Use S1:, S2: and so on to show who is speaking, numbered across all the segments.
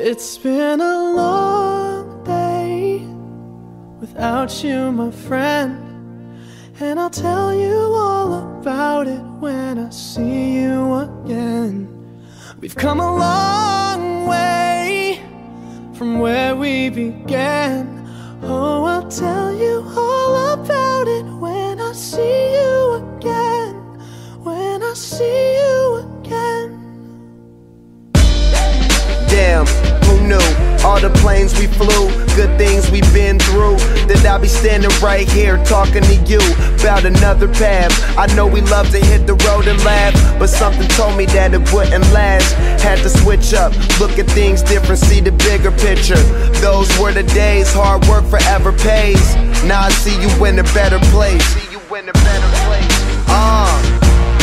S1: It's been a long day without you, my friend, and I'll tell you all about it when I see you again. We've come a long way from where we began. Oh, I'll tell you all about it when I see you again. When I see you again.
S2: Damn, who knew? All the planes we flew, good things we've been through. That I'll be standing right here talking to you about another path. I know we love to hit the road and laugh, but something told me that it wouldn't last. Had to switch up, look at things different, see the bigger picture. Those were the days, hard work forever pays. Now I see you in a better place.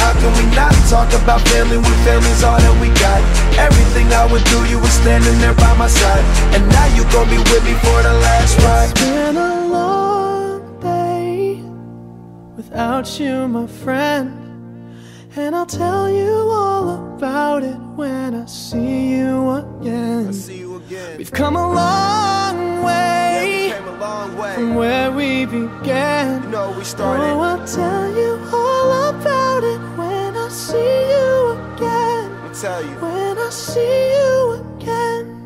S2: How can we not talk about family when family's all that we got? Everything I would do, you were standing there by my side, and now you gon' be with me for the last ride.
S1: It's been a long day without you, my friend, and I'll tell you all about it when I see you again. We've come a long way, from where we began.
S2: You know we started.
S1: Oh, I'll tell you all about it when I see you again.
S2: Let me tell you.
S1: When I see you again.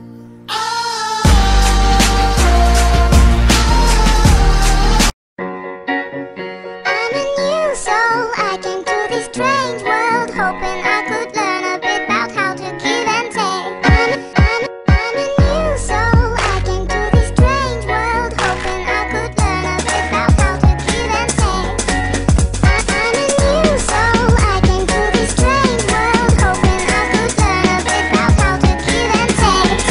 S3: I'm a new soul, I came to this strange world, hoping I could learn a bit about how to give and take. I'm a new soul, I came to this strange world, hoping I could learn a bit about how to give and take. I'm a new soul, I came to this strange world, hoping I could learn a bit about how to give and take.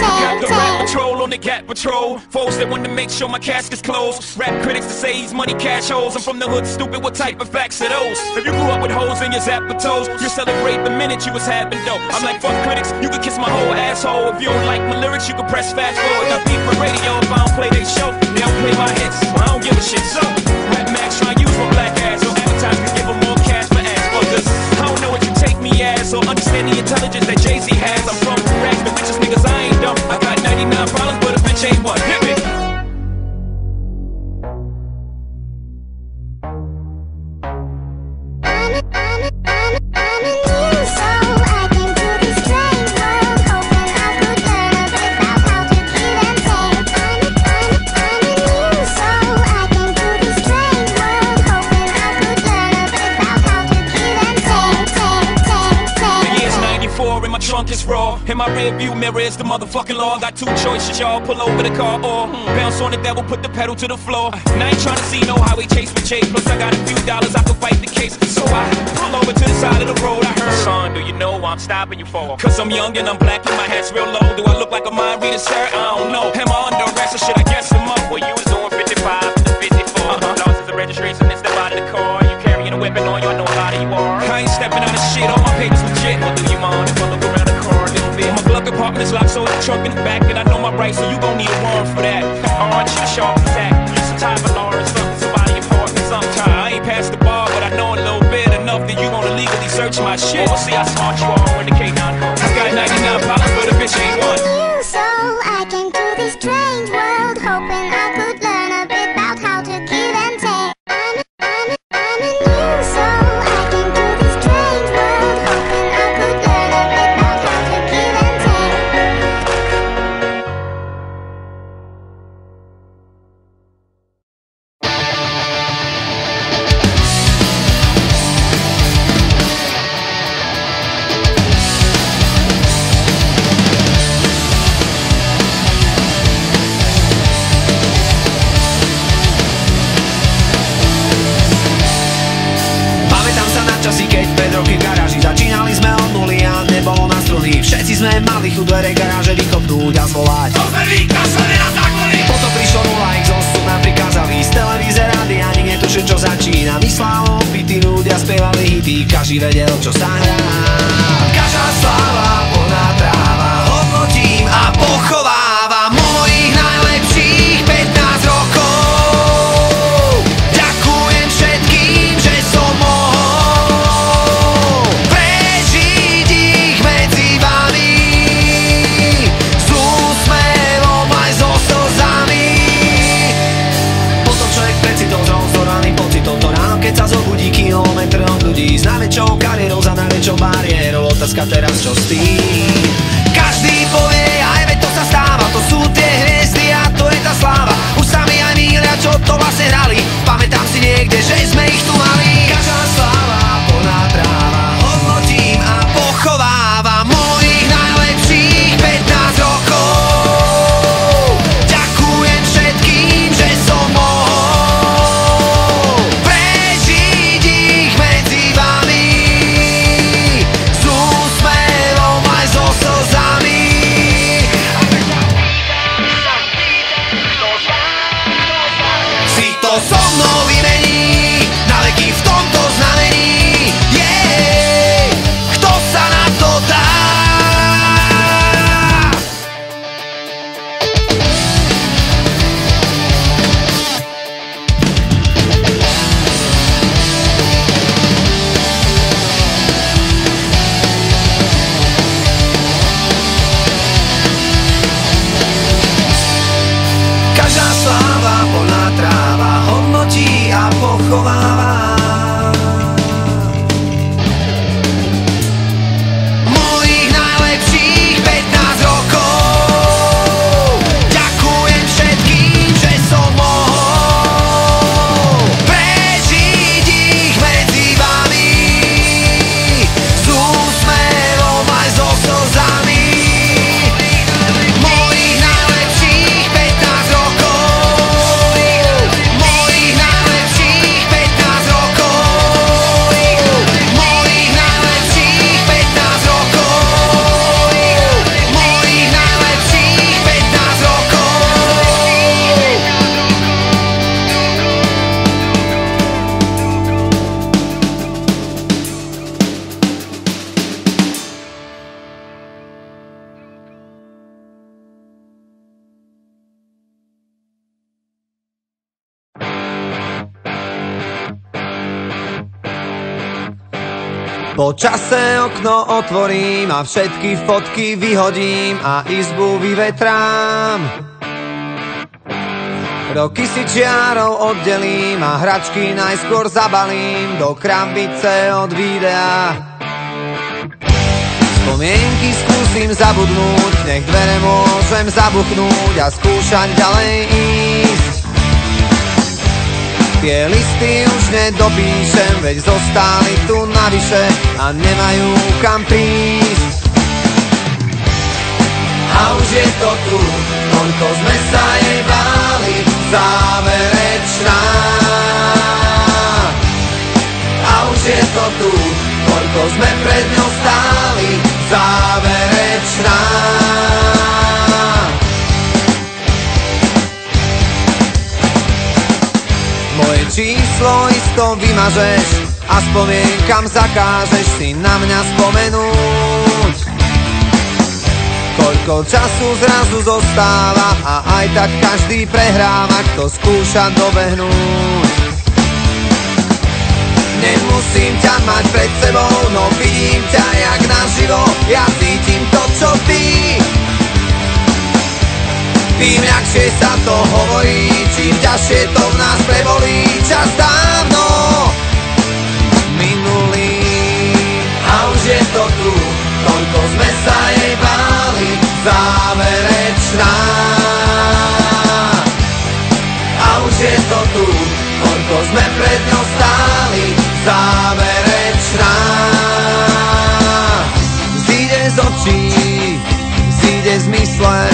S4: Got the rap patrol on the Gat Patrol. Folks that want to make sure my casket's closed. Rap critics to say he's money cash holes. I'm from the hood, stupid, what type of facts are those? If you grew up with holes in your zapper toes, you celebrate the minute you was having dope. I'm like, fuck critics, you can kiss my whole asshole. If you don't like my lyrics, you can press fast forward. Got beef for radio if I don't play they show. They don't play my hits, I don't give a shit. So, Rap Max try to use my black ass, so advertisers give them more cash for ass fuckers. I don't know what you take me as, or understand the intelligence that Jay-Z has. I'm from rags, the richest niggas, I ain't dumb. I got 99 problems, but a bitch ain't one. Hit me.
S3: I'm a new soul, I came to this strange world, hoping I could learn a bit about how to give and take. I'm a new soul, I came to this strange world, hoping I could learn a bit about how to give and take.
S4: The year's 94 and my trunk is raw. In my rear view mirror is the motherfucking law. Got two choices, y'all. Pull over the car or bounce on the devil, put the pedal to the floor. And I ain't trying to see no highway chase with Chase. Plus I got a few dollars, I could fight the case. So I pull over to the side of the road. I heard, son, do you know why I'm stopping you for? Cause I'm young and I'm black and my hat's real low. Do I look like a mind reader, sir? I don't know. Am I under arrest or should I guess him up? Well, you was doing 55 to 54. Lost the registration and step out of the car. You carrying a weapon on you, I know a lot of you are. I ain't stepping out of shit, all my papers legit. Well, do you mind if I look around the car a little bit? My glove compartment is locked, so the trunk in the back, and I know my rights, so you gon' need a warrant for that. Orange, sharp attack. Use some type of law or somebody important sometime. I ain't past the bar, but I know a little bit enough that you wanna legally search my shit. We'll see how smart you are in the K9. I got 99 problems, but a bitch ain't one.
S3: New soul, I came to this strange world, hoping I could learn a bit about how to give and take. I'm a new soul, I came to this strange world, hoping I could learn a bit about how to give and take.
S5: Pamätám sa na časy, keď 5 roky v garáži začínali sme od nuly a nebolo na struny. Všetci sme mali chuť dvere garáže vykopnúť a zvolať: to sme vykašľali na zákony! Potom prišlo nula, exhaustu nám prikázali z televíze, rády ani netušil, čo začína. Myslá opití ľudia spievali hity, každý vedel, čo sa hrá. Každá sláva, plná tráva, hodnotím a pochovávam mojich najlepších 15 rokov. Ďakujem všetkým, že som mohol prežiť ich medzi vami. to so mnou vymení na veky v tomto znamení. Kto sa na to dá? Každá sláva, polná tráva hodnotí a pochováva mojich najlepších 15 rokov. Ďakujem všetkým, že som mohol prežiť ich medzi vami s úsmevom aj so slzami. Po čase okno otvorím a všetky fotky vyhodím a izbu vyvetrám. Roky si čiarou oddelím a hračky najskôr zabalím do krabice od videa. Spomienky skúsim zabudnúť, nech dvere môžem zabuchnúť a skúšať ďalej ísť. Tie listy už nedopíšem, veď zostali tu navyše a nemajú kam prísť. A už je to tu, koľko sme sa jej báli, záverečná. A už je to tu, koľko sme pred ňou stáli, záverečná. Moje číslo isto vymažeš a spomienkam zakážeš si na mňa spomenúť. Koľko času zrazu zostáva a aj tak každý prehráva, kto skúša dobehnúť. Nemusím ťa mať pred sebou, no vidím ťa jak naživo, ja cítim to, čo ty. Tým ľahšie sa to hovorí, čím ťažšie to v nás prebolí. Čas dávno minulý a už je to tu, koľko sme sa jej báli, záverečná. A už je to tu, koľko sme pred ňou stáli, záverečná. Zíde z očí, zíde z mysle,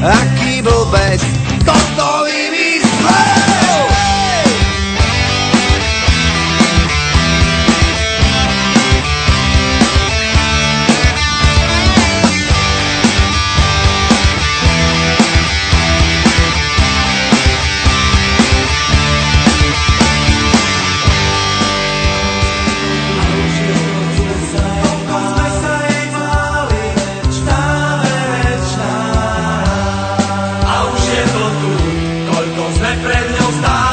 S5: aký blbec toto vymyslel. Pred ňou stáli.